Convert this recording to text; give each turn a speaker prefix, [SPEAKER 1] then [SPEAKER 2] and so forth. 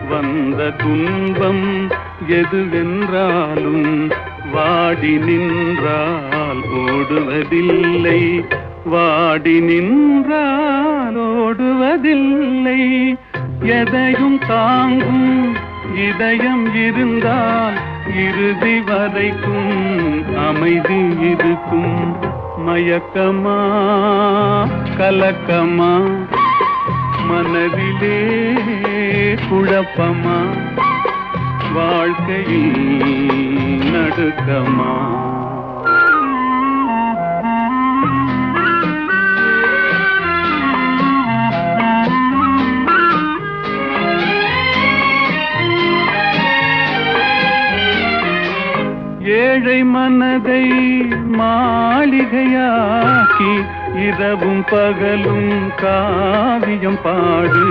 [SPEAKER 1] வந்த துன்பம் எதுவென்றாலும் வாடி நின்றால் ஓடுவதில்லை, வாடி நின்றால் ஓடுவதில்லை. எதையும் தாங்கும் இதயம் இருந்தால் இறுதி வரைக்கும் அமைதி இருக்கும். மயக்கமா கலக்கமா மனதிலே குழப்பமா வாழ்க்கையில் நடுக்கமா? ஏழை மனதை மாளிகையாக்கி இரவும் பகலும் காவியம் பாடு.